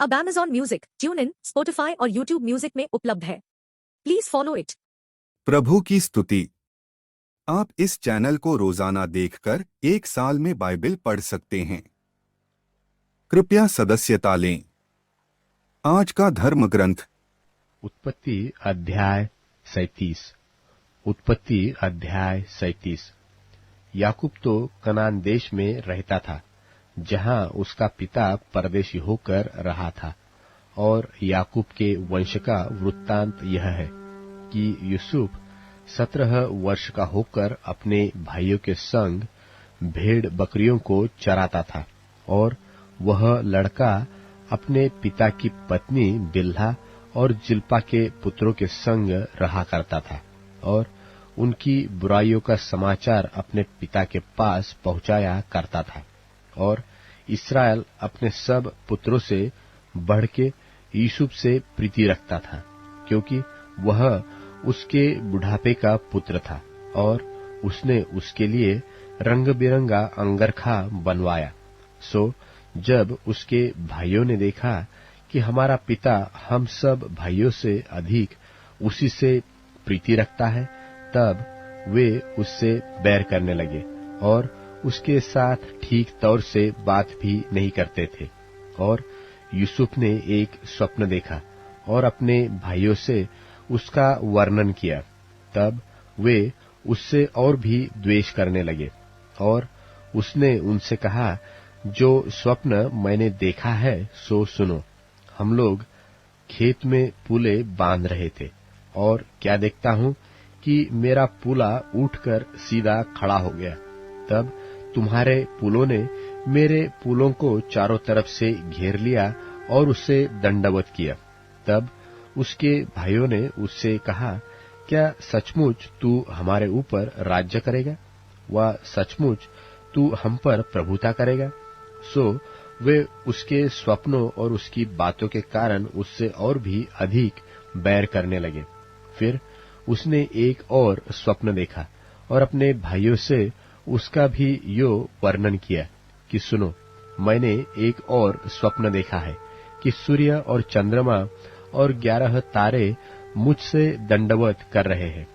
अब Amazon music, tune in, Spotify और YouTube music में उपलब्ध है। Please follow it. प्रभु की स्तुति। आप इस चैनल को रोजाना देखकर 1 साल में बाइबल पढ़ सकते हैं। कृपया सदस्यता लें। आज का धर्म ग्रंथ उत्पत्ति अध्याय 37। उत्पत्ति अध्याय 37। याकूब तो कनान देश में रहता था, जहां उसका पिता परदेशी होकर रहा था। और याकूब के वंश का वृत्तांत यह है कि यूसुफ 17 वर्ष का होकर अपने भाइयों के संग भेड़ बकरियों को चराता था। और वह लड़का अपने पिता की पत्नी बिल्हा और जिल्पा के पुत्रों के संग रहा करता था, और उनकी बुराइयों का समाचार अपने पिता के पास पहुंचाया करता था। और इस्राएल अपने सब पुत्रों से बढ़ के यूसुफ से प्रीति रखता था, क्योंकि वह उसके बुढ़ापे का पुत्र था, और उसने उसके लिए रंग बिरंगा अंगरखा बनवाया। सो जब उसके भाइयों ने देखा कि हमारा पिता हम सब भाइयों से अधिक उसी से प्रीति रखता है, तब वे उससे बैर करने लगे और उसके साथ ठीक तौर से बात भी नहीं करते थे। और यूसुफ ने एक स्वप्न देखा और अपने भाइयों से उसका वर्णन किया। तब वे उससे और भी द्वेष करने लगे। और उसने उनसे कहा, जो स्वप्न मैंने देखा है सो सुनो। हम लोग खेत में पूले बांध रहे थे, और क्या देखता हूँ कि मेरा पूला उठकर सीधा खड़ा हो गया। तब तुम्हारे पुलों ने मेरे पुलों को चारों तरफ से घेर लिया और उससे दंडवत किया। तब उसके भाइयों ने उससे कहा, क्या सचमुच तू हमारे ऊपर राज्य करेगा? व सचमुच तू हम पर प्रभुता करेगा? सो वे उसके स्वप्नों और उसकी बातों के कारण उससे और भी अधिक बैर करने लगे। फिर उसने एक और स्वप्न देखा और अपने भाइयों से उसका भी यो वर्णन किया कि सुनो, मैंने एक और स्वप्न देखा है कि सूर्य और चंद्रमा और 11 तारे मुझसे दंडवत कर रहे हैं।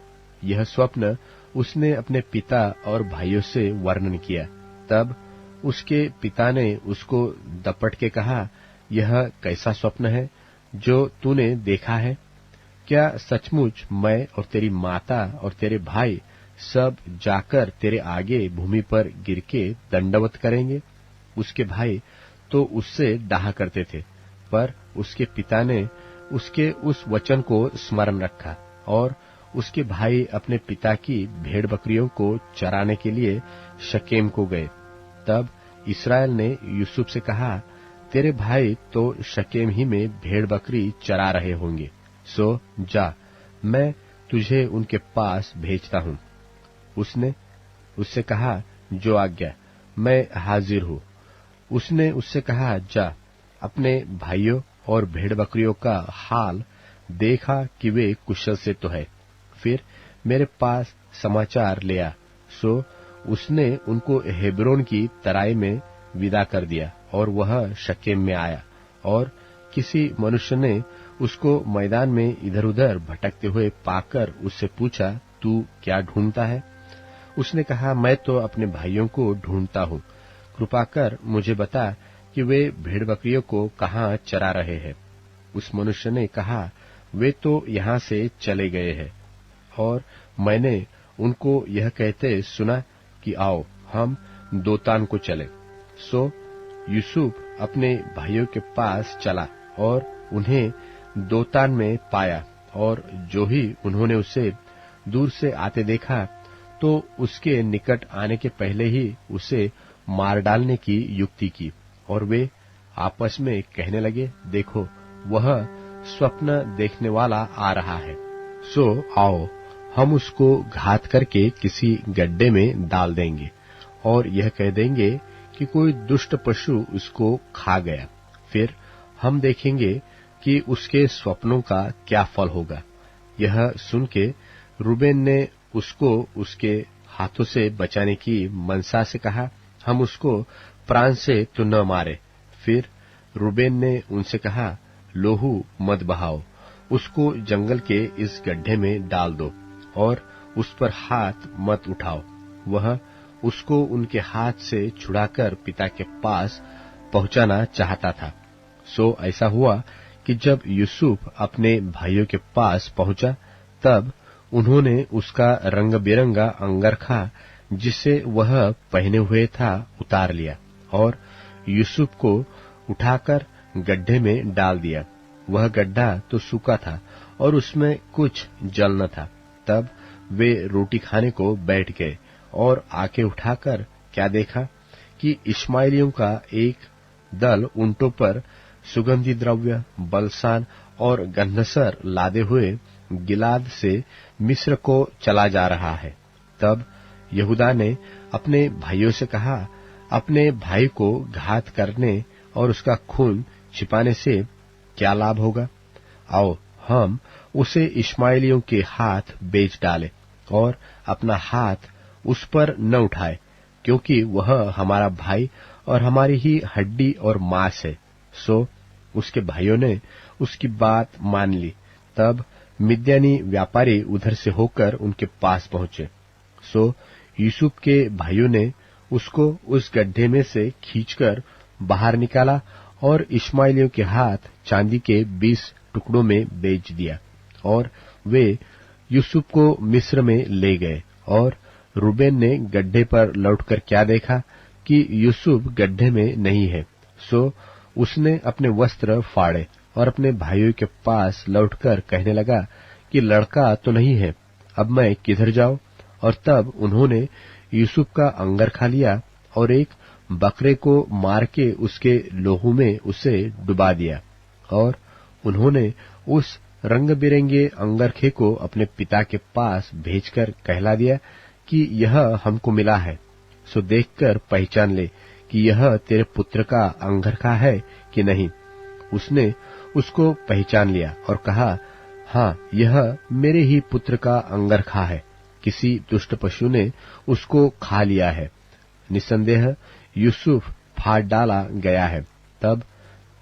यह स्वप्न उसने अपने पिता और भाइयों से वर्णन किया। तब उसके पिता ने उसको दपट के कहा, यह कैसा स्वप्न है जो तूने देखा है? क्या सचमुच मैं और तेरी माता और तेरे भाई सब जाकर तेरे आगे भूमि पर गिर के दंडवत करेंगे? उसके भाई तो उससे डाहा करते थे, पर उसके पिता ने उसके उस वचन को स्मरण रखा। और उसके भाई अपने पिता की भेड़ बकरियों को चराने के लिए शकेम को गए। तब इस्राएल ने यूसुफ से कहा, तेरे भाई तो शकेम ही में भेड़ बकरी चरा रहे होंगे, सो जा, मैं तुझे उनके पास भेजता हूँ। उसने उससे कहा, जो आज्ञा, मैं हाजिर हूँ। उसने उससे कहा, जा, अपने भाइयों और भेड़ बकरियों का हाल देखा कि वे कुशल से तो है, फिर मेरे पास समाचार ले आ। सो उसने उनको हेब्रोन की तराई में विदा कर दिया, और वह शकेम में आया। और किसी मनुष्य ने उसको मैदान में इधर उधर भटकते हुए पाकर उससे पूछा, तू क्या ढूंढता है? उसने कहा, मैं तो अपने भाइयों को ढूंढता हूँ। कृपा कर मुझे बता कि वे भेड़ बकरियों को कहाँ चरा रहे हैं। उस मनुष्य ने कहा, वे तो यहाँ से चले गए हैं, और मैंने उनको यह कहते सुना कि आओ हम दोतान को चले। सो यूसुफ अपने भाइयों के पास चला और उन्हें दोतान में पाया। और जो ही उन्होंने उसे दूर से आते देखा, तो उसके निकट आने के पहले ही उसे मार डालने की युक्ति की। और वे आपस में कहने लगे, देखो, वह स्वप्न देखने वाला आ रहा है। सो आओ हम उसको घात करके किसी गड्ढे में डाल देंगे, और यह कह देंगे कि कोई दुष्ट पशु उसको खा गया। फिर हम देखेंगे कि उसके स्वप्नों का क्या फल होगा। यह सुन के रूबेन ने उसको उसके हाथों से बचाने की मनसा से कहा, हम उसको प्राण से तो न मारे। फिर रूबेन ने उनसे कहा, लोहू मत बहाओ, उसको जंगल के इस गड्ढे में डाल दो और उस पर हाथ मत उठाओ। वह उसको उनके हाथ से छुड़ाकर पिता के पास पहुंचाना चाहता था। सो ऐसा हुआ कि जब यूसुफ अपने भाइयों के पास पहुंचा, तब उन्होंने उसका रंग बिरंगा अंगरखा जिसे वह पहने हुए था उतार लिया और यूसुफ को उठाकर गड्ढे में डाल दिया। वह गड्ढा तो सूखा था और उसमें कुछ जल न था। तब वे रोटी खाने को बैठ गए और आके उठाकर क्या देखा कि इश्माएलियों का एक दल ऊंटों पर सुगंधी द्रव्य, बलसान और गंधसर लादे हुए गिलाद से मिस्र को चला जा रहा है। तब यहूदा ने अपने भाइयों से कहा, अपने भाई को घात करने और उसका खून छिपाने से क्या लाभ होगा? आओ हम उसे इश्माएलियों के हाथ बेच डालें और अपना हाथ उस पर न उठाए, क्योंकि वह हमारा भाई और हमारी ही हड्डी और मांस है। सो उसके भाइयों ने उसकी बात मान ली। तब मिद्यानी व्यापारी उधर से होकर उनके पास पहुंचे। सो यूसुफ के भाइयों ने उसको उस गड्ढे में से खींचकर बाहर निकाला और इश्माएलियों के हाथ चांदी के 20 टुकड़ों में बेच दिया और वे यूसुफ को मिस्र में ले गए। और रूबेन ने गड्ढे पर लौटकर क्या देखा कि यूसुफ गड्ढे में नहीं है। सो उसने अपने वस्त्र फाड़े और अपने भाइयों के पास लौटकर कहने लगा कि लड़का तो नहीं है, अब मैं किधर जाऊं? और तब उन्होंने यूसुफ का अंगरखा लिया और एक बकरे को मार के उसके लोहू में उसे डुबा दिया। और उन्होंने उस रंग बिरंगे अंगरखे को अपने पिता के पास भेजकर कहला दिया कि यह हमको मिला है, सो देखकर पहचान ले कि यह तेरे पुत्र का अंगरखा है कि नहीं। उसने उसको पहचान लिया और कहा, हाँ, यह मेरे ही पुत्र का अंगरखा है, किसी दुष्ट पशु ने उसको खा लिया है। निसंदेह यूसुफ फाड़ डाला गया है। तब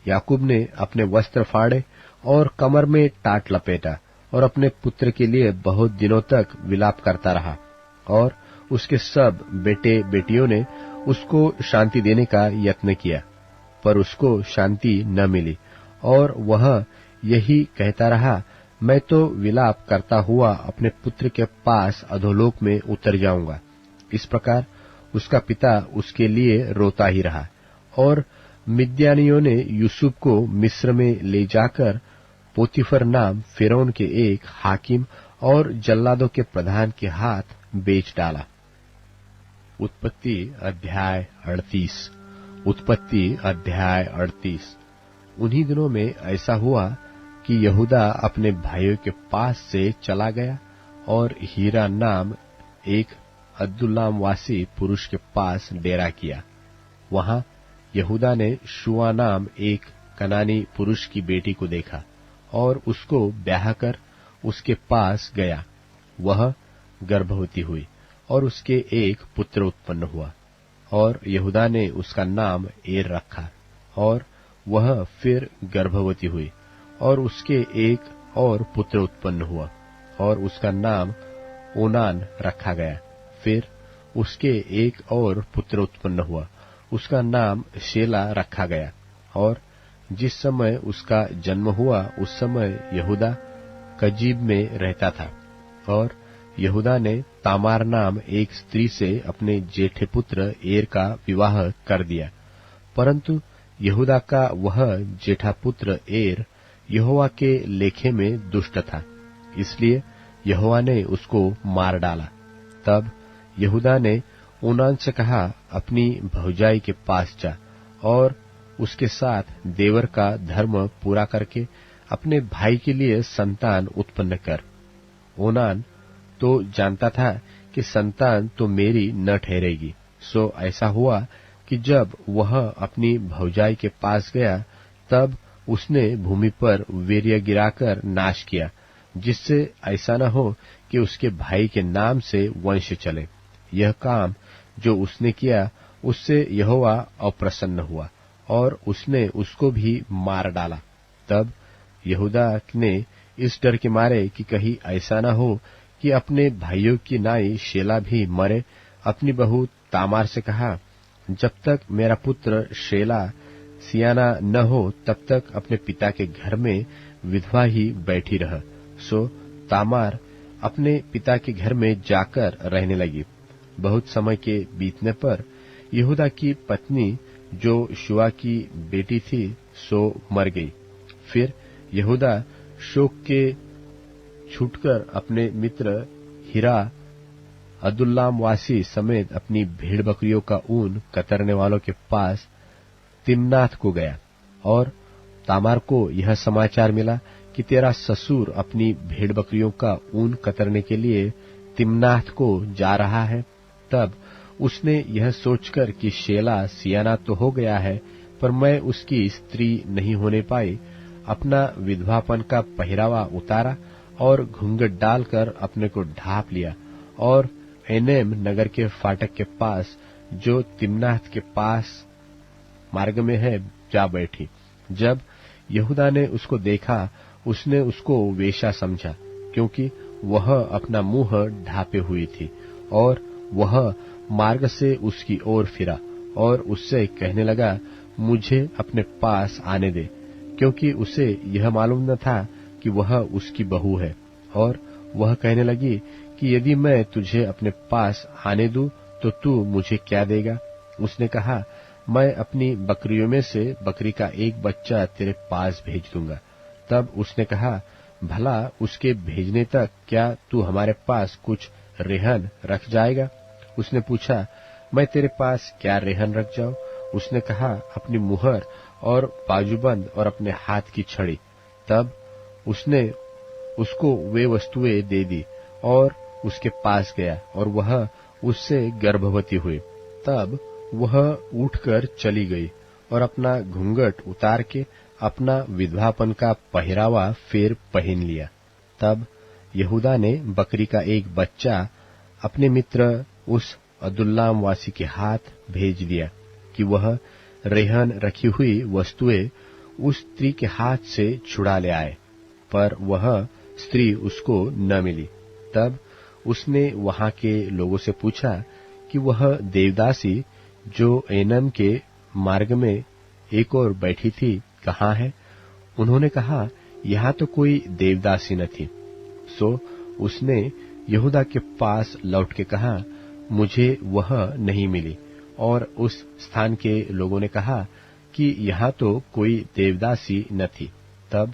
याकूब ने अपने वस्त्र फाड़े और कमर में टाट लपेटा और अपने पुत्र के लिए बहुत दिनों तक विलाप करता रहा। और उसके सब बेटे बेटियों ने उसको शांति देने का यत्न किया, पर उसको शांति न मिली और वह यही कहता रहा, मैं तो विलाप करता हुआ अपने पुत्र के पास अधोलोक में उतर जाऊंगा। इस प्रकार उसका पिता उसके लिए रोता ही रहा। और मिद्यानियों ने यूसुफ को मिस्र में ले जाकर पोतीफर नाम फिरौन के एक हाकिम और जल्लादों के प्रधान के हाथ बेच डाला। उत्पत्ति अध्याय 38। उत्पत्ति अध्याय 38। उन्हीं दिनों में ऐसा हुआ कि यहूदा अपने भाइयों के पास से चला गया और हीरा नाम एक अद्दुल्लामवासी पुरुष के पास डेरा किया। वहां यहूदा ने शुआ नाम एक कनानी पुरुष की बेटी को देखा और उसको ब्याह कर उसके पास गया। वह गर्भवती हुई और उसके एक पुत्र उत्पन्न हुआ और यहूदा ने उसका नाम एर रखा। और वह फिर गर्भवती हुई और उसके एक और पुत्र उत्पन्न हुआ और उसका नाम ओनान रखा गया। फिर उसके एक और पुत्र उत्पन्न हुआ, उसका नाम शेला रखा गया। और जिस समय उसका जन्म हुआ उस समय यहूदा कजीब में रहता था। और यहूदा ने तामार नाम एक स्त्री से अपने जेठे पुत्र एर का विवाह कर दिया, परंतु यहूदा का वह जेठा पुत्र एर यहोवा के लेखे में दुष्ट था, इसलिए यहोवा ने उसको मार डाला। तब यहूदा ने ओनान से कहा, अपनी भौजाई के पास जा और उसके साथ देवर का धर्म पूरा करके अपने भाई के लिए संतान उत्पन्न कर। ओनान तो जानता था कि संतान तो मेरी न ठहरेगी। सो ऐसा हुआ कि जब वह अपनी भौजाई के पास गया, तब उसने भूमि पर वीर्य गिराकर नाश किया, जिससे ऐसा न हो कि उसके भाई के नाम से वंश चले। यह काम जो उसने किया उससे यहोवा अप्रसन्न हुआ और उसने उसको भी मार डाला। तब यहूदा ने इस डर के मारे कि कहीं ऐसा न हो कि अपने भाइयों की नाई शेला भी मरे, अपनी बहू तामार से कहा, जब तक मेरा पुत्र शेला सियाना न हो तब तक अपने पिता के घर में विधवा ही बैठी रह। सो तामार अपने पिता के घर में जाकर रहने लगी। बहुत समय के बीतने पर यहूदा की पत्नी जो शुआ की बेटी थी सो मर गई। फिर यहूदा शोक के छूटकर अपने मित्र हिरा अदुल्लामवासी समेत अपनी भेड़ बकरियों का ऊन कतरने वालों के पास तिम्नाथ को गया। और तामार को यह समाचार मिला कि तेरा ससुर अपनी भेड़ बकरियों का ऊन कतरने के लिए तिम्नाथ को जा रहा है। तब उसने यह सोचकर कि शेला सियाना तो हो गया है, पर मैं उसकी स्त्री नहीं होने पाई, अपना विधवापन का पहरावा उतारा और घूंघट डालकर अपने को ढांप लिया और एनेम नगर के फाटक के पास जो तिम्नाथ के पास मार्ग में है जा बैठी। जब यहूदा ने उसको देखा, उसने उसको वेश्या समझा, क्योंकि वह अपना मुंह ढांपे हुई थी, और वह मार्ग से उसकी ओर फिरा और उससे कहने लगा, मुझे अपने पास आने दे, क्योंकि उसे यह मालूम न था कि वह उसकी बहू है। और वह कहने लगी कि यदि मैं तुझे अपने पास आने दूं तो तू मुझे क्या देगा? उसने कहा, मैं अपनी बकरियों में से बकरी का एक बच्चा तेरे पास भेज दूंगा। तब उसने कहा, भला उसके भेजने तक क्या तू हमारे पास कुछ रेहन रख जाएगा? उसने पूछा, मैं तेरे पास क्या रेहन रख जाऊं? उसने कहा, अपनी मुहर और बाजूबंद और अपने हाथ की छड़ी। तब उसने उसको वे वस्तुएं दे दी और उसके पास गया और वह उससे गर्भवती हुई। तब वह उठकर चली गई और अपना घूंघट उतार के अपना विधवापन का पहरावा फिर पहन लिया। तब यहूदा ने बकरी का एक बच्चा अपने मित्र उस अदुल्लामवासी के हाथ भेज दिया कि वह रेहन रखी हुई वस्तुएं उस स्त्री के हाथ से छुड़ा ले आए, पर वह स्त्री उसको न मिली। तब उसने वहां के लोगों से पूछा कि वह देवदासी जो एनम के मार्ग में एक और बैठी थी कहाँ है? उन्होंने कहा, यहाँ तो कोई देवदासी न थी। सो उसने यहूदा के पास लौट के कहा, मुझे वह नहीं मिली। और उस स्थान के लोगों ने कहा कि यहाँ तो कोई देवदासी न थी। तब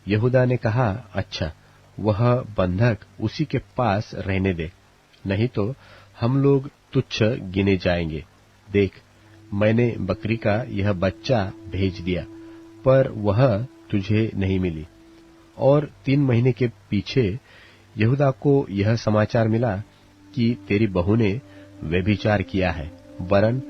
यहूदा ने कहा, अच्छा, वह बंधक उसी के पास रहने दे, नहीं तो हम लोग तुच्छ गिने जाएंगे। देख, मैंने बकरी का यह बच्चा भेज दिया, पर वह तुझे नहीं मिली। और 3 महीने के पीछे यहूदा को यह समाचार मिला कि तेरी बहू ने व्यभिचार किया है, वरन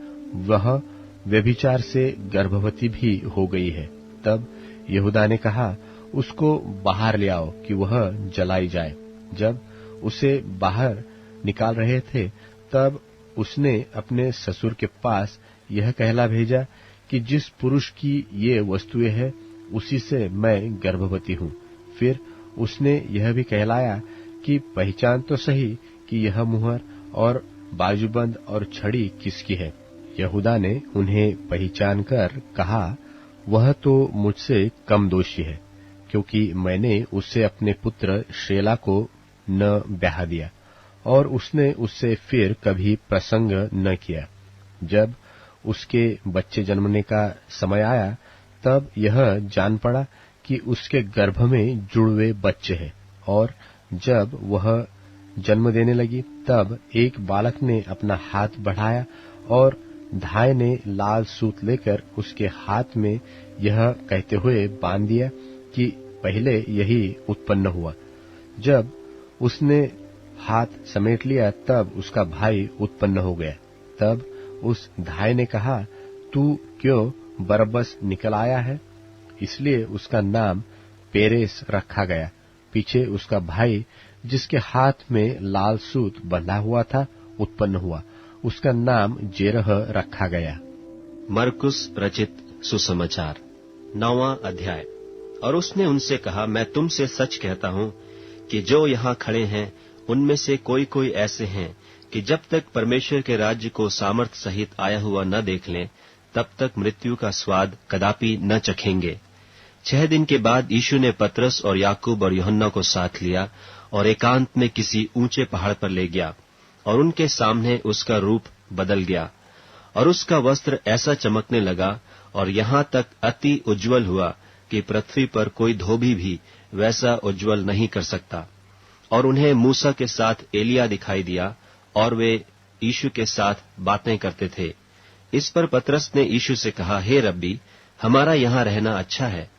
वह व्यभिचार से गर्भवती भी हो गई है। तब यहूदा ने कहा, उसको बाहर ले आओ कि वह जलाई जाए। जब उसे बाहर निकाल रहे थे, तब उसने अपने ससुर के पास यह कहला भेजा कि जिस पुरुष की ये वस्तुएं हैं, उसी से मैं गर्भवती हूँ। फिर उसने यह भी कहलाया कि पहचान तो सही कि यह मुहर और बाजूबंद और छड़ी किसकी है। यहूदा ने उन्हें पहचान कर कहा, वह तो मुझसे कम दोषी है, क्योंकि मैंने उससे अपने पुत्र शेला को न ब्याह दिया और उसने उससे फिर कभी प्रसंग न किया। जब उसके बच्चे जन्मने का समय आया, तब यह जान पड़ा कि उसके गर्भ में जुड़वे बच्चे हैं। और जब वह जन्म देने लगी, तब एक बालक ने अपना हाथ बढ़ाया और धाय ने लाल सूत लेकर उसके हाथ में यह कहते हुए बांध दिया कि पहले यही उत्पन्न हुआ। जब उसने हाथ समेट लिया, तब उसका भाई उत्पन्न हो गया। तब उस धाय ने कहा, तू क्यों बरब्बस निकल आया है? इसलिए उसका नाम पेरेस रखा गया। पीछे उसका भाई, जिसके हाथ में लाल सूत बंधा हुआ था, उत्पन्न हुआ। उसका नाम जेरह रखा गया। मरकुस रचित सुसमाचार 9वां अध्याय। और उसने उनसे कहा, मैं तुमसे सच कहता हूं कि जो यहाँ खड़े हैं उनमें से कोई कोई ऐसे हैं कि जब तक परमेश्वर के राज्य को सामर्थ सहित आया हुआ न देख लें तब तक मृत्यु का स्वाद कदापि न चखेंगे। 6 दिन के बाद यीशु ने पतरस और याकूब और यूहन्ना को साथ लिया और एकांत में किसी ऊंचे पहाड़ पर ले गया, और उनके सामने उसका रूप बदल गया, और उसका वस्त्र ऐसा चमकने लगा और यहाँ तक अति उज्जवल हुआ कि पृथ्वी पर कोई धोबी भी वैसा उज्जवल नहीं कर सकता। और उन्हें मूसा के साथ एलिया दिखाई दिया, और वे यीशु के साथ बातें करते थे। इस पर पतरस ने यीशु से कहा, हे रब्बी, हमारा यहाँ रहना अच्छा है,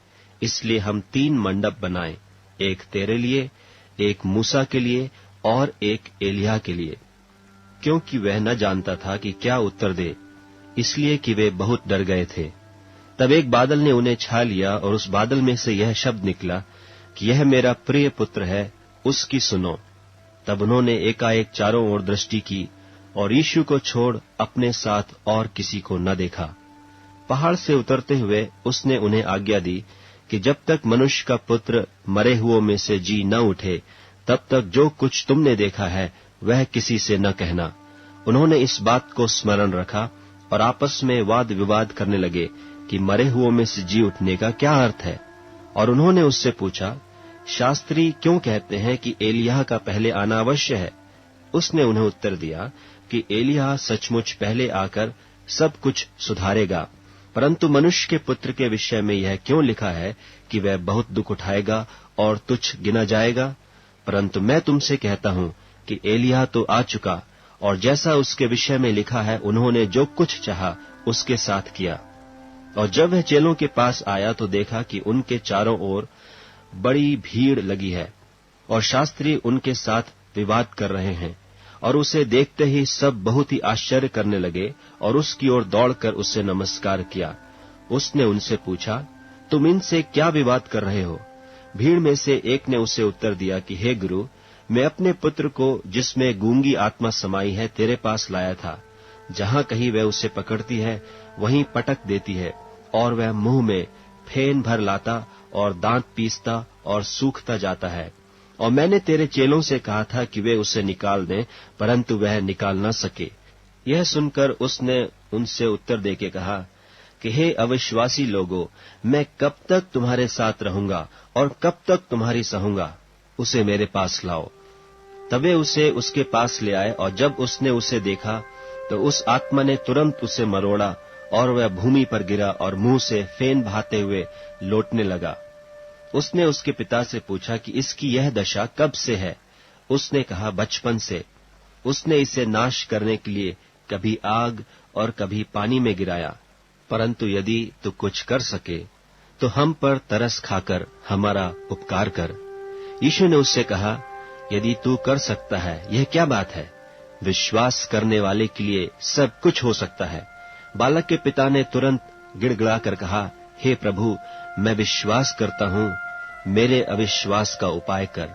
इसलिए हम 3 मंडप बनाएं, एक तेरे लिए, एक मूसा के लिए और एक एलिया के लिए। क्योंकि वह न जानता था कि क्या उत्तर दे, इसलिए कि वे बहुत डर गए थे। तब एक बादल ने उन्हें छा लिया, और उस बादल में से यह शब्द निकला कि यह मेरा प्रिय पुत्र है, उसकी सुनो। तब उन्होंने एकाएक चारों ओर दृष्टि की, और यीशु को छोड़ अपने साथ और किसी को न देखा। पहाड़ से उतरते हुए उसने उन्हें आज्ञा दी कि जब तक मनुष्य का पुत्र मरे हुओं में से जी न उठे, तब तक जो कुछ तुमने देखा है वह किसी से न कहना। उन्होंने इस बात को स्मरण रखा और आपस में वाद विवाद करने लगे कि मरे हुओं में से जी उठने का क्या अर्थ है। और उन्होंने उससे पूछा, शास्त्री क्यों कहते हैं कि एलिय्याह का पहले आना अवश्य है? उसने उन्हें उत्तर दिया कि एलिय्याह सचमुच पहले आकर सब कुछ सुधारेगा, परंतु मनुष्य के पुत्र के विषय में यह क्यों लिखा है कि वह बहुत दुख उठाएगा और तुच्छ गिना जाएगा? परंतु मैं तुमसे कहता हूं कि एलिय्याह तो आ चुका, और जैसा उसके विषय में लिखा है उन्होंने जो कुछ चाहा उसके साथ किया। और जब वह चेलों के पास आया तो देखा कि उनके चारों ओर बड़ी भीड़ लगी है, और शास्त्री उनके साथ विवाद कर रहे हैं। और उसे देखते ही सब बहुत ही आश्चर्य करने लगे और उसकी ओर दौड़कर उससे नमस्कार किया। उसने उनसे पूछा, तुम इनसे क्या विवाद कर रहे हो? भीड़ में से एक ने उसे उत्तर दिया कि हे गुरु, मैं अपने पुत्र को जिसमें गूंगी आत्मा समाई है तेरे पास लाया था। जहां कहीं वह उसे पकड़ती है वहीं पटक देती है, और वह मुंह में फेन भर लाता और दांत पीसता और सूखता जाता है। और मैंने तेरे चेलों से कहा था कि वे उसे निकाल दें, परंतु वह निकाल न सके। यह सुनकर उसने उनसे उत्तर देके कहा कि हे अविश्वासी लोगों, मैं कब तक तुम्हारे साथ रहूंगा और कब तक तुम्हारी सहूंगा? उसे मेरे पास लाओ। तबे उसे उसके पास ले आए, और जब उसने उसे देखा तो उस आत्मा ने तुरंत उसे मरोड़ा, और वह भूमि पर गिरा और मुंह से फेन बहाते हुए लौटने लगा। उसने उसके पिता से पूछा कि इसकी यह दशा कब से है? उसने कहा, बचपन से। उसने इसे नाश करने के लिए कभी आग और कभी पानी में गिराया। परंतु यदि तू कुछ कर सके तो हम पर तरस खाकर हमारा उपकार कर। यीशु ने उससे कहा, यदि तू कर सकता है, यह क्या बात है? विश्वास करने वाले के लिए सब कुछ हो सकता है। बालक के पिता ने तुरंत गिड़गिड़ाकर कहा, हे प्रभु, मैं विश्वास करता हूं, मेरे अविश्वास का उपाय कर।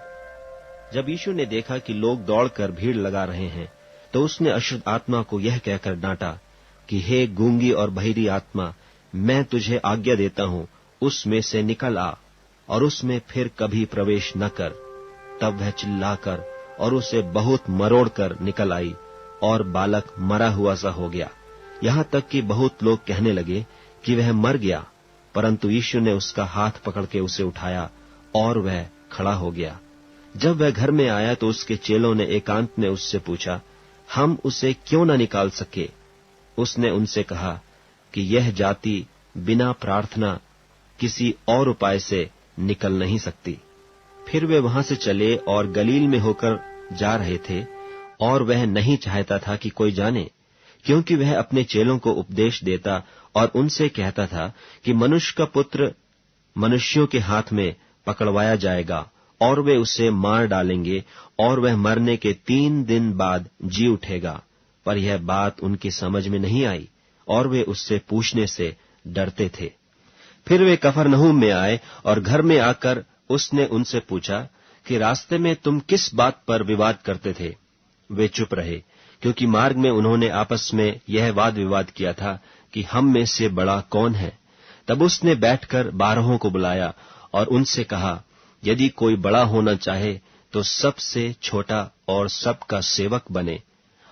जब यीशु ने देखा कि लोग दौड़कर भीड़ लगा रहे हैं, तो उसने अशुद्ध आत्मा को यह कहकर डांटा कि हे गूंगी और बहिरी आत्मा, मैं तुझे आज्ञा देता हूं, उसमें से निकल आ और उसमें फिर कभी प्रवेश न कर। तब वह चिल्लाकर और उसे बहुत मरोड़कर निकल आई, और बालक मरा हुआ सा हो गया। यहां तक कि बहुत लोग कहने लगे कि वह मर गया, परंतु यीशु ने उसका हाथ पकड़ के उसे उठाया और वह खड़ा हो गया। जब वह घर में आया तो उसके चेलों ने एकांत में उससे पूछा, हम उसे क्यों न निकाल सके? उसने उनसे कहा कि यह जाति बिना प्रार्थना किसी और उपाय से निकल नहीं सकती। फिर वे वहां से चले और गलील में होकर जा रहे थे, और वह नहीं चाहता था कि कोई जाने, क्योंकि वह अपने चेलों को उपदेश देता और उनसे कहता था कि मनुष्य का पुत्र मनुष्यों के हाथ में पकड़वाया जाएगा, और वे उसे मार डालेंगे, और वह मरने के 3 दिन बाद जी उठेगा। पर यह बात उनकी समझ में नहीं आई, और वे उससे पूछने से डरते थे। फिर वे कफरनहूम में आए, और घर में आकर उसने उनसे पूछा कि रास्ते में तुम किस बात पर विवाद करते थे? वे चुप रहे, क्योंकि मार्ग में उन्होंने आपस में यह वाद विवाद किया था कि हम में से बड़ा कौन है। तब उसने बैठकर 12 को बुलाया और उनसे कहा, यदि कोई बड़ा होना चाहे तो सबसे छोटा और सबका सेवक बने।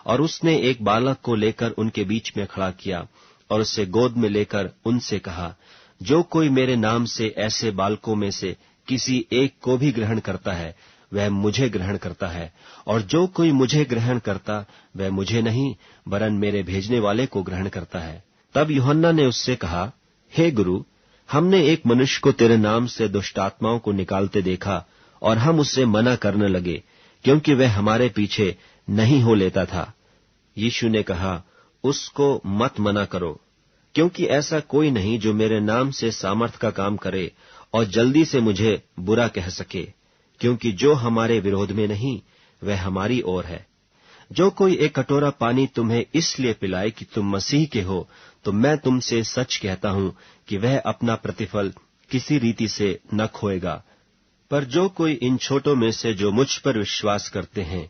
और उसने एक बालक को लेकर उनके बीच में खड़ा किया और उसे गोद में लेकर उनसे कहा, जो कोई मेरे नाम से ऐसे बालकों में से किसी एक को भी ग्रहण करता है, वह मुझे ग्रहण करता है, और जो कोई मुझे ग्रहण करता वह मुझे नहीं वरन मेरे भेजने वाले को ग्रहण करता है। तब यूहन्ना ने उससे कहा, हे गुरु, हमने एक मनुष्य को तेरे नाम से दुष्टात्माओं को निकालते देखा और हम उससे मना करने लगे, क्योंकि वह हमारे पीछे नहीं हो लेता था। यीशु ने कहा, उसको मत मना करो, क्योंकि ऐसा कोई नहीं जो मेरे नाम से सामर्थ का काम करे और जल्दी से मुझे बुरा कह सके, क्योंकि जो हमारे विरोध में नहीं वह हमारी ओर है। जो कोई एक कटोरा पानी तुम्हें इसलिए पिलाए कि तुम मसीह के हो, तो मैं तुमसे सच कहता हूं कि वह अपना प्रतिफल किसी रीति से न खोएगा। पर जो कोई इन छोटों में से जो मुझ पर विश्वास करते हैं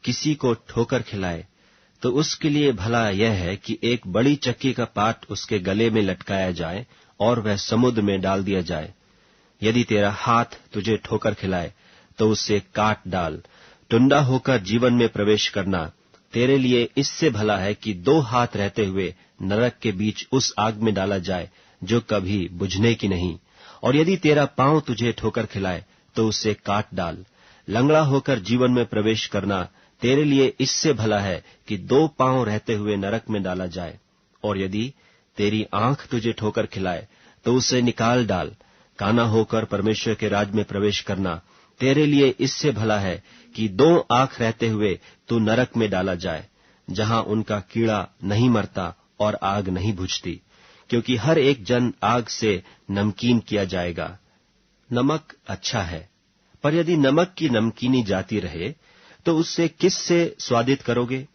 किसी को ठोकर खिलाए, तो उसके लिए भला यह है कि एक बड़ी चक्की का पाट उसके गले में लटकाया जाए और वह समुद्र में डाल दिया जाए। यदि तेरा हाथ तुझे ठोकर खिलाए तो उससे काट डाल। टुंडा होकर जीवन में प्रवेश करना तेरे लिए इससे भला है कि 2 हाथ रहते हुए नरक के बीच उस आग में डाला जाए जो कभी बुझने की नहीं। और यदि तेरा पांव तुझे ठोकर खिलाए तो उससे काट डाल। लंगड़ा होकर जीवन में प्रवेश करना तेरे लिए इससे भला है कि 2 पांव रहते हुए नरक में डाला जाए। और यदि तेरी आंख तुझे ठोकर खिलाए तो उसे निकाल डाल। काना होकर परमेश्वर के राज में प्रवेश करना तेरे लिए इससे भला है कि 2 आंख रहते हुए तू नरक में डाला जाए, जहां उनका कीड़ा नहीं मरता और आग नहीं बुझती, क्योंकि हर एक जन आग से नमकीन किया जाएगा। नमक अच्छा है, पर यदि नमक की नमकीनी जाती रहे तो उससे किससे स्वादित करोगे?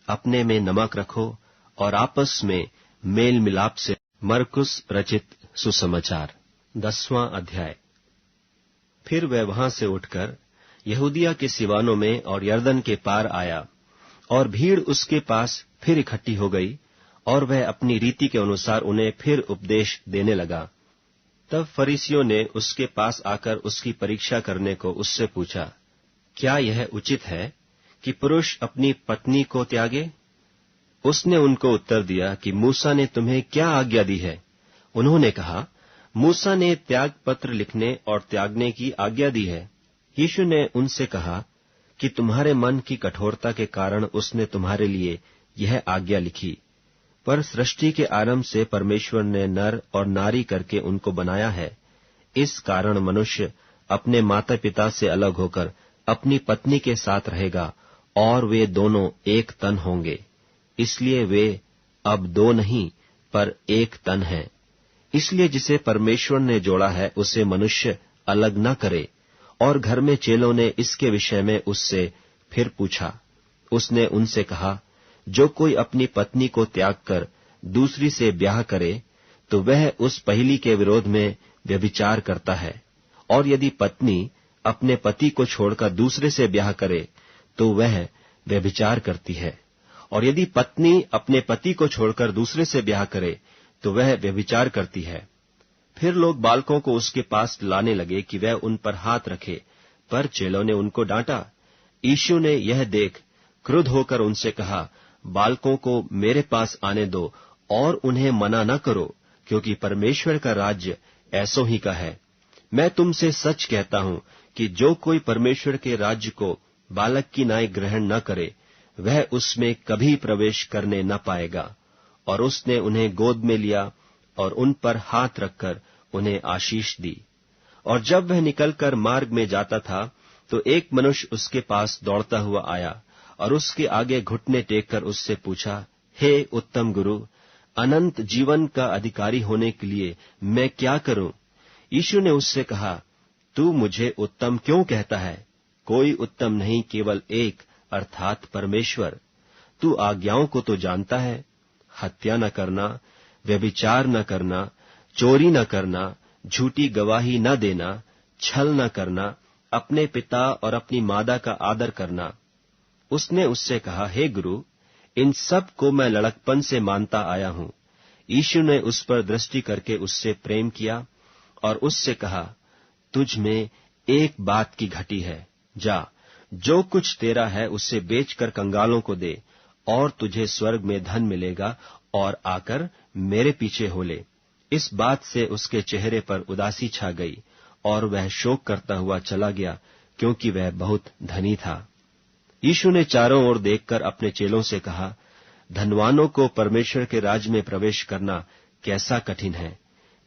अपने में नमक रखो और आपस में मेल मिलाप से। मरकुस रचित सुसमाचार 10वां अध्याय। फिर वह वहां से उठकर यहूदिया के सिवानों में और यरदन के पार आया, और भीड़ उसके पास फिर इकट्ठी हो गई, और वह अपनी रीति के अनुसार उन्हें फिर उपदेश देने लगा। तब फरीसियों ने उसके पास आकर उसकी परीक्षा करने को उससे पूछा, क्या यह उचित है कि पुरुष अपनी पत्नी को त्यागे? उसने उनको उत्तर दिया कि मूसा ने तुम्हें क्या आज्ञा दी है? उन्होंने कहा, मूसा ने त्याग पत्र लिखने और त्यागने की आज्ञा दी है। यीशु ने उनसे कहा कि तुम्हारे मन की कठोरता के कारण उसने तुम्हारे लिए यह आज्ञा लिखी, पर सृष्टि के आरंभ से परमेश्वर ने नर और नारी करके उनको बनाया है। इस कारण मनुष्य अपने माता पिता से अलग होकर अपनी पत्नी के साथ रहेगा, और वे दोनों एक तन होंगे। इसलिए वे अब 2 नहीं पर एक तन हैं। इसलिए जिसे परमेश्वर ने जोड़ा है उसे मनुष्य अलग न करे। और घर में चेलों ने इसके विषय में उससे फिर पूछा। उसने उनसे कहा, जो कोई अपनी पत्नी को त्याग कर दूसरी से ब्याह करे तो वह उस पहली के विरोध में व्यभिचार करता है, और यदि पत्नी अपने पति को छोड़कर दूसरे से ब्याह करे तो वह व्यभिचार करती है, और यदि पत्नी अपने पति को छोड़कर दूसरे से ब्याह करे तो वह व्यभिचार करती है। फिर लोग बालकों को उसके पास लाने लगे कि वह उन पर हाथ रखे, पर चेलों ने उनको डांटा। यीशु ने यह देख क्रुद्ध होकर उनसे कहा, बालकों को मेरे पास आने दो और उन्हें मना न करो, क्योंकि परमेश्वर का राज्य ऐसों ही का है। मैं तुमसे सच कहता हूं कि जो कोई परमेश्वर के राज्य को बालक की नाई ग्रहण न करे, वह उसमें कभी प्रवेश करने न पाएगा। और उसने उन्हें गोद में लिया और उन पर हाथ रखकर उन्हें आशीष दी। और जब वह निकलकर मार्ग में जाता था तो एक मनुष्य उसके पास दौड़ता हुआ आया और उसके आगे घुटने टेककर उससे पूछा, हे उत्तम गुरु, अनंत जीवन का अधिकारी होने के लिए मैं क्या करूं? यीशु ने उससे कहा, तू मुझे उत्तम क्यों कहता है? कोई उत्तम नहीं, केवल एक, अर्थात परमेश्वर। तू आज्ञाओं को तो जानता है, हत्या न करना, व्यभिचार न करना, चोरी न करना, झूठी गवाही न देना, छल न करना, अपने पिता और अपनी माता का आदर करना। उसने उससे कहा, हे गुरु, इन सब को मैं लड़कपन से मानता आया हूं। यीशु ने उस पर दृष्टि करके उससे प्रेम किया और उससे कहा, तुझ में एक बात की घटी है, जा, जो कुछ तेरा है उससे बेचकर कंगालों को दे, और तुझे स्वर्ग में धन मिलेगा, और आकर मेरे पीछे हो ले। इस बात से उसके चेहरे पर उदासी छा गई, और वह शोक करता हुआ चला गया, क्योंकि वह बहुत धनी था। यीशु ने चारों ओर देखकर अपने चेलों से कहा, धनवानों को परमेश्वर के राज्य में प्रवेश करना कैसा कठिन है।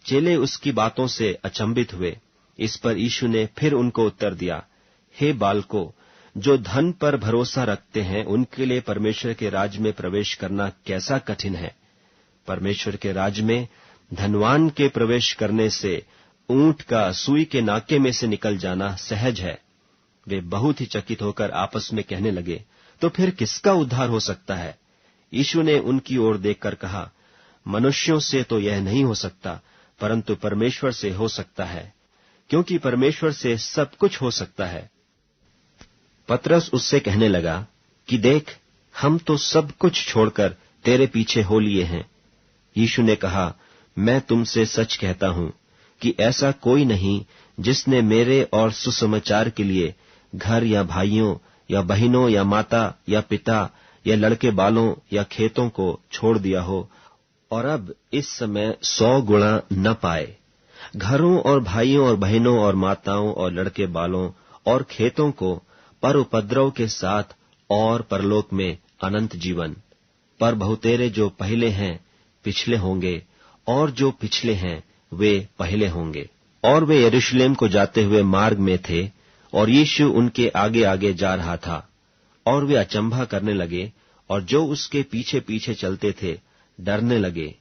चेले उसकी बातों से अचंभित हुए। इस पर यीशु ने फिर उनको उत्तर दिया, हे बालकों, जो धन पर भरोसा रखते हैं उनके लिए परमेश्वर के राज्य में प्रवेश करना कैसा कठिन है। परमेश्वर के राज्य में धनवान के प्रवेश करने से ऊंट का सुई के नाके में से निकल जाना सहज है। वे बहुत ही चकित होकर आपस में कहने लगे, तो फिर किसका उद्धार हो सकता है? यीशु ने उनकी ओर देखकर कहा, मनुष्यों से तो यह नहीं हो सकता, परंतु परमेश्वर से हो सकता है, क्योंकि परमेश्वर से सब कुछ हो सकता है। पतरस उससे कहने लगा कि देख, हम तो सब कुछ छोड़कर तेरे पीछे हो लिए हैं। यीशु ने कहा, मैं तुमसे सच कहता हूं कि ऐसा कोई नहीं जिसने मेरे और सुसमाचार के लिए घर या भाइयों या बहनों या माता या पिता या लड़के बालों या खेतों को छोड़ दिया हो और अब इस समय 100 गुणा न पाए। घरों और भाइयों और बहनों और माताओं और लड़के बालों और खेतों को पर उपद्रव के साथ और परलोक में अनंत जीवन। पर बहुतेरे जो पहले हैं पिछले होंगे, और जो पिछले हैं वे पहले होंगे। और वे यरूशलेम को जाते हुए मार्ग में थे, और यीशु उनके आगे आगे जा रहा था। और वे अचंभा करने लगे, और जो उसके पीछे पीछे चलते थे डरने लगे।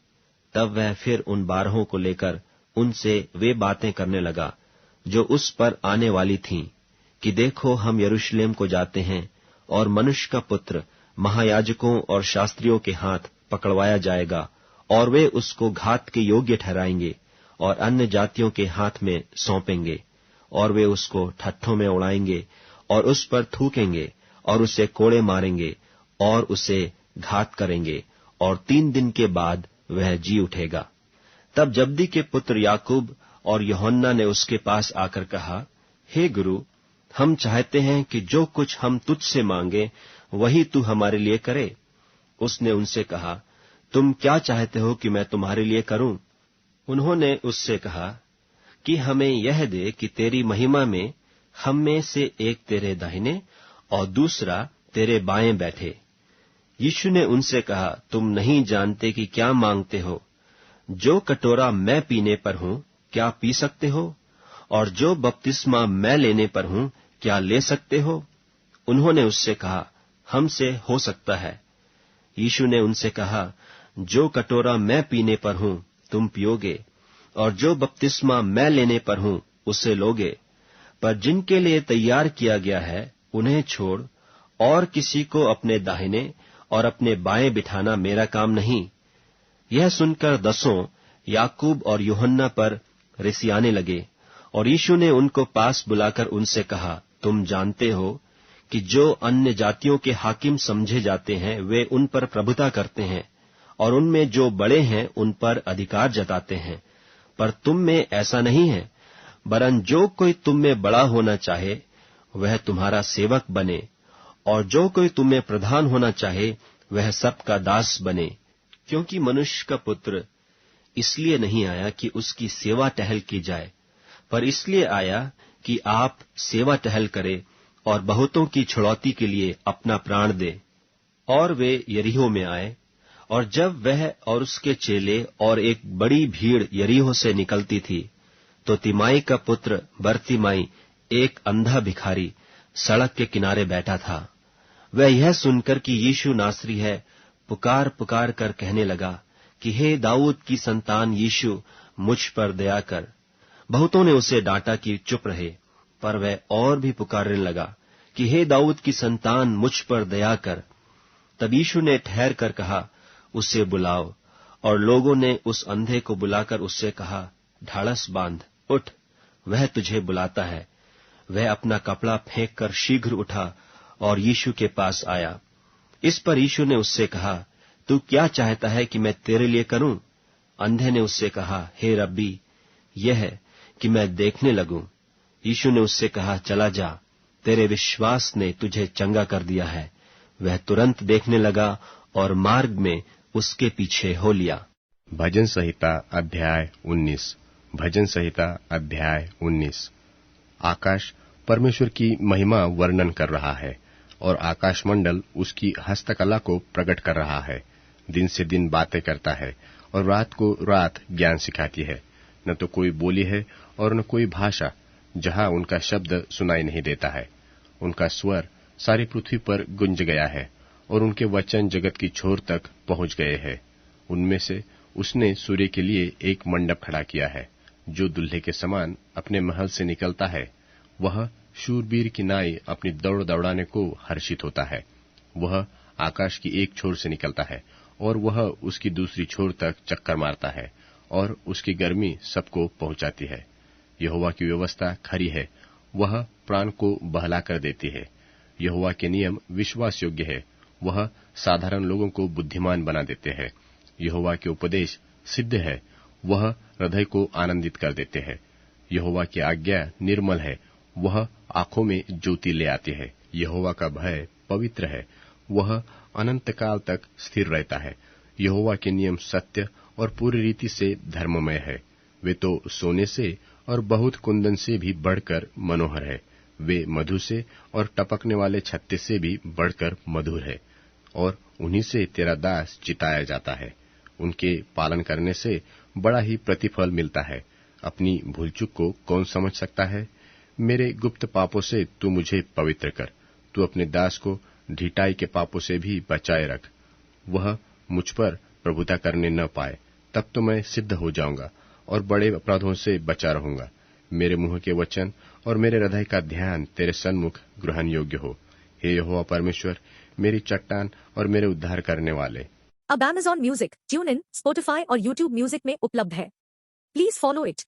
तब वह फिर उन 12 को लेकर उनसे वे बातें करने लगा जो उस पर आने वाली थीं, कि देखो, हम यरूशलेम को जाते हैं, और मनुष्य का पुत्र महायाजकों और शास्त्रियों के हाथ पकड़वाया जाएगा, और वे उसको घात के योग्य ठहराएंगे और अन्य जातियों के हाथ में सौंपेंगे, और वे उसको ठट्ठों में उड़ाएंगे और उस पर थूकेंगे और उसे कोड़े मारेंगे और उसे घात करेंगे, और 3 दिन के बाद वह जी उठेगा। तब जब्दी के पुत्र याकूब और यूहन्ना ने उसके पास आकर कहा, हे गुरु, हम चाहते हैं कि जो कुछ हम तुझसे मांगे वही तू हमारे लिए करे। उसने उनसे कहा, तुम क्या चाहते हो कि मैं तुम्हारे लिए करूं? उन्होंने उससे कहा कि हमें यह दे कि तेरी महिमा में हम में से एक तेरे दाहिने और दूसरा तेरे बाएं बैठे। यीशु ने उनसे कहा, तुम नहीं जानते कि क्या मांगते हो। जो कटोरा मैं पीने पर हूं क्या पी सकते हो, और जो बपतिस्मा मैं लेने पर हूं क्या ले सकते हो? उन्होंने उससे कहा, हमसे हो सकता है। यीशु ने उनसे कहा, जो कटोरा मैं पीने पर हूं तुम पियोगे, और जो बपतिस्मा मैं लेने पर हूं उसे लोगे, पर जिनके लिए तैयार किया गया है उन्हें छोड़ और किसी को अपने दाहिने और अपने बाएं बिठाना मेरा काम नहीं। यह सुनकर 10 याकूब और यूहन्ना पर रिसियाने लगे, और यीशु ने उनको पास बुलाकर उनसे कहा, तुम जानते हो कि जो अन्य जातियों के हाकिम समझे जाते हैं वे उन पर प्रभुता करते हैं, और उनमें जो बड़े हैं उन पर अधिकार जताते हैं। पर तुम में ऐसा नहीं है, वरन जो कोई तुम में बड़ा होना चाहे वह तुम्हारा सेवक बने, और जो कोई तुम में प्रधान होना चाहे वह सबका दास बने। क्योंकि मनुष्य का पुत्र इसलिए नहीं आया कि उसकी सेवा टहल की जाए, पर इसलिए आया कि आप सेवा टहल करे और बहुतों की छुड़ौती के लिए अपना प्राण दे। और वे यरीहो में आए, और जब वह और उसके चेले और एक बड़ी भीड़ यरीहो से निकलती थी, तो तिमाई का पुत्र बरतिमाई, एक अंधा भिखारी, सड़क के किनारे बैठा था। वह यह सुनकर कि यीशु नासरी है, पुकार पुकार कर कहने लगा कि हे दाऊद की संतान यीशु, मुझ पर दया कर। बहुतों ने उसे डांटा कि चुप रहे, पर वह और भी पुकारने लगा कि हे दाऊद की संतान, मुझ पर दया कर। तब यीशु ने ठहर कर कहा, उसे बुलाओ। और लोगों ने उस अंधे को बुलाकर उससे कहा, ढाढ़स बांध, उठ, वह तुझे बुलाता है। वह अपना कपड़ा फेंक कर शीघ्र उठा और यीशु के पास आया। इस पर यीशु ने उससे कहा, तू क्या चाहता है कि मैं तेरे लिए करूं? अंधे ने उससे कहा, हे रब्बी, यह है कि मैं देखने लगूं। यीशु ने उससे कहा, चला जा, तेरे विश्वास ने तुझे चंगा कर दिया है। वह तुरंत देखने लगा और मार्ग में उसके पीछे हो लिया। भजन संहिता अध्याय 19। भजन संहिता अध्याय 19। आकाश परमेश्वर की महिमा वर्णन कर रहा है और आकाश मंडल उसकी हस्तकला को प्रकट कर रहा है। दिन से दिन बातें करता है और रात को रात ज्ञान सिखाती है। न तो कोई बोली है और न कोई भाषा जहां उनका शब्द सुनाई नहीं देता है। उनका स्वर सारी पृथ्वी पर गुंज गया है और उनके वचन जगत की छोर तक पहुंच गए हैं। उनमें से उसने सूर्य के लिए एक मंडप खड़ा किया है, जो दुल्हे के समान अपने महल से निकलता है। वह शूरवीर की नाई अपनी दौड़ दौड़ाने को हर्षित होता है। वह आकाश की एक छोर से निकलता है और वह उसकी दूसरी छोर तक चक्कर मारता है और उसकी गर्मी सबको पहुंचाती है। यहोवा की व्यवस्था खरी है, वह प्राण को बहला कर देती है। यहोवा के नियम विश्वास योग्य है, वह साधारण लोगों को बुद्धिमान बना देते हैं। यहोवा के उपदेश सिद्ध है, वह हृदय को आनंदित कर देते हैं। यहोवा की आज्ञा निर्मल है, वह आंखों में ज्योति ले आती है। यहोवा का भय पवित्र है, वह अनंत काल तक स्थिर रहता है। यहोवा के नियम सत्य और पूरी रीति से धर्ममय है। वे तो सोने से और बहुत कुंदन से भी बढ़कर मनोहर है। वे मधु से और टपकने वाले छत्ते से भी बढ़कर मधुर है, और उन्हीं से तेरा दास चिताया जाता है। उनके पालन करने से बड़ा ही प्रतिफल मिलता है। अपनी भूलचूक को कौन समझ सकता है? मेरे गुप्त पापों से तू मुझे पवित्र कर। तू अपने दास को ढिठाई के पापों से भी बचाए रख। वह मुझ पर प्रभुता करने न पाए, तब तो मैं सिद्ध हो जाऊंगा और बड़े अपराधों से बचा रहूंगा। मेरे मुंह के वचन और मेरे हृदय का ध्यान तेरे सन्मुख ग्रहण योग्य हो। हे यहोवा परमेश्वर, मेरी चट्टान और मेरे उद्धार करने वाले। अब Amazon music, tune in, Spotify और यूट्यूब म्यूजिक में उपलब्ध है। Please follow it.